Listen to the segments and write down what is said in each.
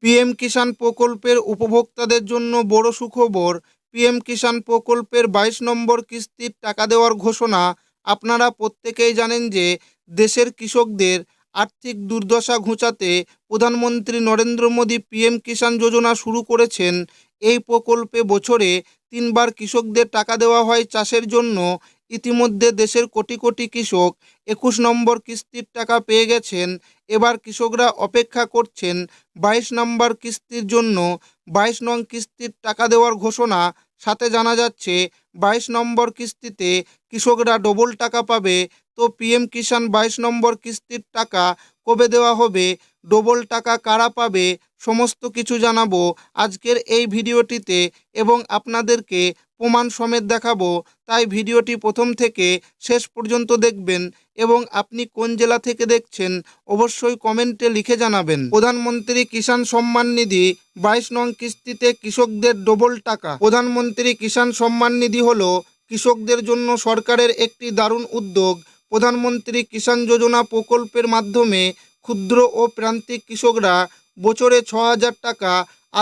PM কিষাণ প্রকল্পের উপভোক্তাদের জন্য বড় সুখবর। পিএম কিষাণ প্রকল্পের 22 নম্বর কিস্তির টাকা দেওয়ার ঘোষণা। আপনারা প্রত্যেকেই জানেন যে দেশের কৃষকদের আর্থিক দুর্দশা ঘোচাতে প্রধানমন্ত্রী নরেন্দ্র মোদী পিএম কিষাণ যোজনা শুরু করেছেন। এই প্রকল্পে বছরে 3বার কৃষকদের টাকা দেওয়া হয় চাষের জন্য। ইতিমধ্যে দেশের কোটি কোটি কৃষক 21 নম্বর কিস্তির টাকা পেয়ে গেছেন। এবার কৃষকরা অপেক্ষা করছেন 22 নম্বর কিস্তির জন্য। 22 নং কিস্তির টাকা দেওয়ার ঘোষণা। সাথে জানা যাচ্ছে 22 নম্বর কিস্তিতে কৃষকরা ডবল টাকা পাবে। তো পিএম কিষাণ 22 নম্বর কিস্তির টাকা কবে দেওয়া হবে, ডবল টাকা কারা পাবে, সমস্ত কিছু জানাবো আজকের এই ভিডিওটিতে এবং আপনাদেরকে প্রমাণ সমেত দেখাবো। তাই ভিডিওটি প্রথম থেকে শেষ পর্যন্ত দেখবেন এবং আপনি কোন জেলা থেকে দেখছেন অবশ্যই কমেন্টে লিখে জানাবেন। প্রধানমন্ত্রী কিষাণ সম্মান নিধি 22 নং কিস্তিতে কৃষকদের ডবল টাকা। প্রধানমন্ত্রী কিষাণ সম্মান নিধি হলো কৃষকদের জন্য সরকারের একটি দারুণ উদ্যোগ। প্রধানমন্ত্রী কিষাণ যোজনা প্রকল্পের মাধ্যমে ক্ষুদ্র ও প্রান্তিক কৃষকরা বছরে 6,000 টাকা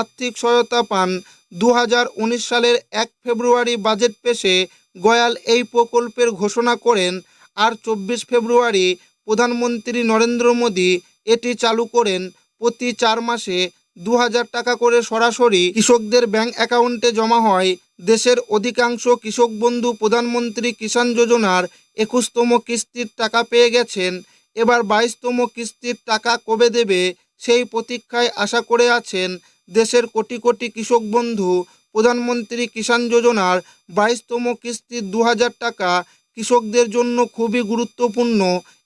আর্থিক সহায়তা পান। 2019 সালের 1 ফেব্রুয়ারি বাজেট পেশে গোয়াল এই প্রকল্পের ঘোষণা করেন। আর 24 ফেব্রুয়ারি প্রধানমন্ত্রী নরেন্দ্র মোদী এটি চালু করেন। প্রতি 4 মাসে 2,000 টাকা করে সরাসরি কৃষকদের ব্যাংক অ্যাকাউন্টে জমা হয়। দেশের অধিকাংশ কৃষক বন্ধু প্রধানমন্ত্রী কিষাণ যোজনার 21তম কিস্তির টাকা পেয়ে গেছেন। এবার 22তম কিস্তির টাকা কবে দেবে সেই প্রতীক্ষায় আশা করে আছেন দেশের কোটি কোটি কৃষক বন্ধু। প্রধানমন্ত্রী কিষাণ যোজনার 22তম কিস্তির 2,000 টাকা কৃষকদের জন্য খুবই গুরুত্বপূর্ণ।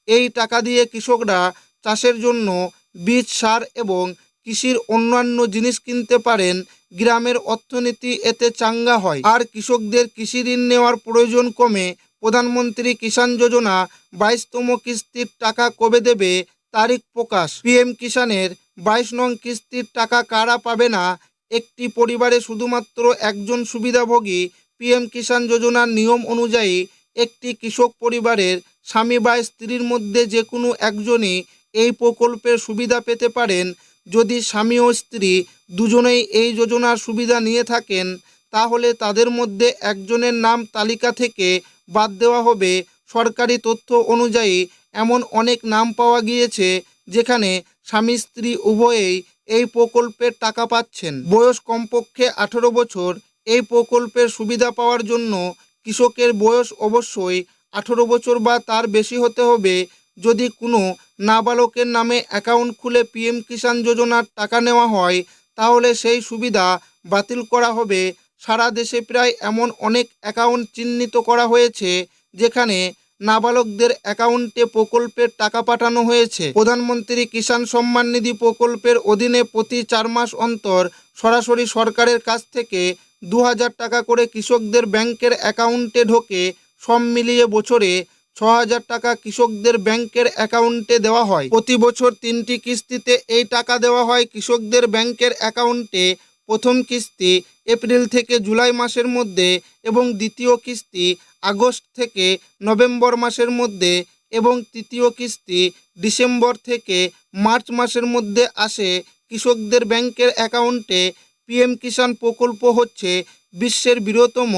এই টাকা দিয়ে কৃষকরা চাষের জন্য বীজ, সার এবং কৃষির অন্যান্য জিনিস কিনতে পারেন। গ্রামের অর্থনীতি এতে চাঙ্গা হয় আর কৃষকদের কৃষি ঋণ নেওয়ার প্রয়োজন কমে। প্রধানমন্ত্রী কিষাণ যোজনা 22তম কিস্তির টাকা কবে দেবে, তারিখ প্রকাশ। পিএম কিষাণের 22 নং কিস্তির টাকা কারা পাবে না। একটি পরিবারে শুধুমাত্র একজন সুবিধাভোগী। পিএম কিষাণ যোজনার নিয়ম অনুযায়ী একটি কৃষক পরিবারের স্বামী বা স্ত্রীর মধ্যে যে কোনো একজনই এই প্রকল্পের সুবিধা পেতে পারেন। যদি স্বামী ও স্ত্রী দুজনেই এই যোজনার সুবিধা নিয়ে থাকেন তাহলে তাদের মধ্যে একজনের নাম তালিকা থেকে বাদ দেওয়া হবে। সরকারি তথ্য অনুযায়ী এমন অনেক নাম পাওয়া গিয়েছে যেখানে স্বামী স্ত্রী উভয়েই এই প্রকল্পের টাকা পাচ্ছেন। বয়স কমপক্ষে 18 বছর। এই প্রকল্পের সুবিধা পাওয়ার জন্য কৃষকের বয়স অবশ্যই 18 বছর বা তার বেশি হতে হবে। যদি কোনো নাবালকের নামে অ্যাকাউন্ট খুলে পিএম কিষাণ যোজনার টাকা নেওয়া হয় তাহলে সেই সুবিধা বাতিল করা হবে। সারা দেশে প্রায় এমন অনেক অ্যাকাউন্ট চিহ্নিত করা হয়েছে যেখানে নাবালকদের অ্যাকাউন্টে প্রকল্পের টাকা পাঠানো হয়েছে। প্রধানমন্ত্রী কিষাণ সম্মান নিধি প্রকল্পের অধীনে প্রতি 4 মাস অন্তর সরাসরি সরকারের কাছ থেকে 2,000 টাকা করে কৃষকদের ব্যাংকের অ্যাকাউন্টে ঢোকে। সব মিলিয়ে বছরে 6,000 টাকা কৃষকদের ব্যাংকের অ্যাকাউন্টে দেওয়া হয়। প্রতি বছর 3টি কিস্তিতে এই টাকা দেওয়া হয় কৃষকদের ব্যাংকের অ্যাকাউন্টে। প্রথম কিস্তি এপ্রিল থেকে জুলাই মাসের মধ্যে এবং দ্বিতীয় কিস্তি আগস্ট থেকে নভেম্বর মাসের মধ্যে এবং তৃতীয় কিস্তি ডিসেম্বর থেকে মার্চ মাসের মধ্যে আসে কৃষকদের ব্যাংকের অ্যাকাউন্টে। পিএম কিষাণ প্রকল্প হচ্ছে বিশ্বের বৃহত্তম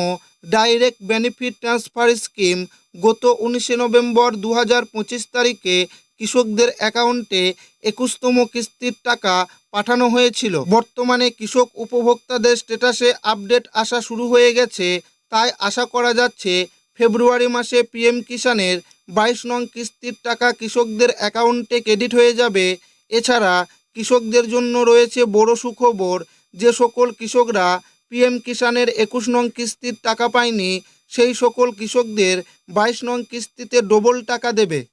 ডাইরেক্ট বেনিফিট ট্রান্সফার স্কিম। গত 19 নভেম্বর 2025 তারিখে কৃষকদের অ্যাকাউন্টে 21তম কিস্তির টাকা পাঠানো হয়েছিল। বর্তমানে কৃষক উপভোক্তাদের স্ট্যাটাসে আপডেট আসা শুরু হয়ে গেছে। তাই আশা করা যাচ্ছে ফেব্রুয়ারি মাসে পিএম কিষাণের 22 নং কিস্তির টাকা কৃষকদের অ্যাকাউন্টে ক্রেডিট হয়ে যাবে। এছাড়া কৃষকদের জন্য রয়েছে বড় সুখবর। যে সকল কৃষকরা পিএম কিষাণের 21 নং কিস্তির টাকা পায়নি সেই সকল কৃষকদের 22 নং কিস্তিতে ডবল টাকা দেবে।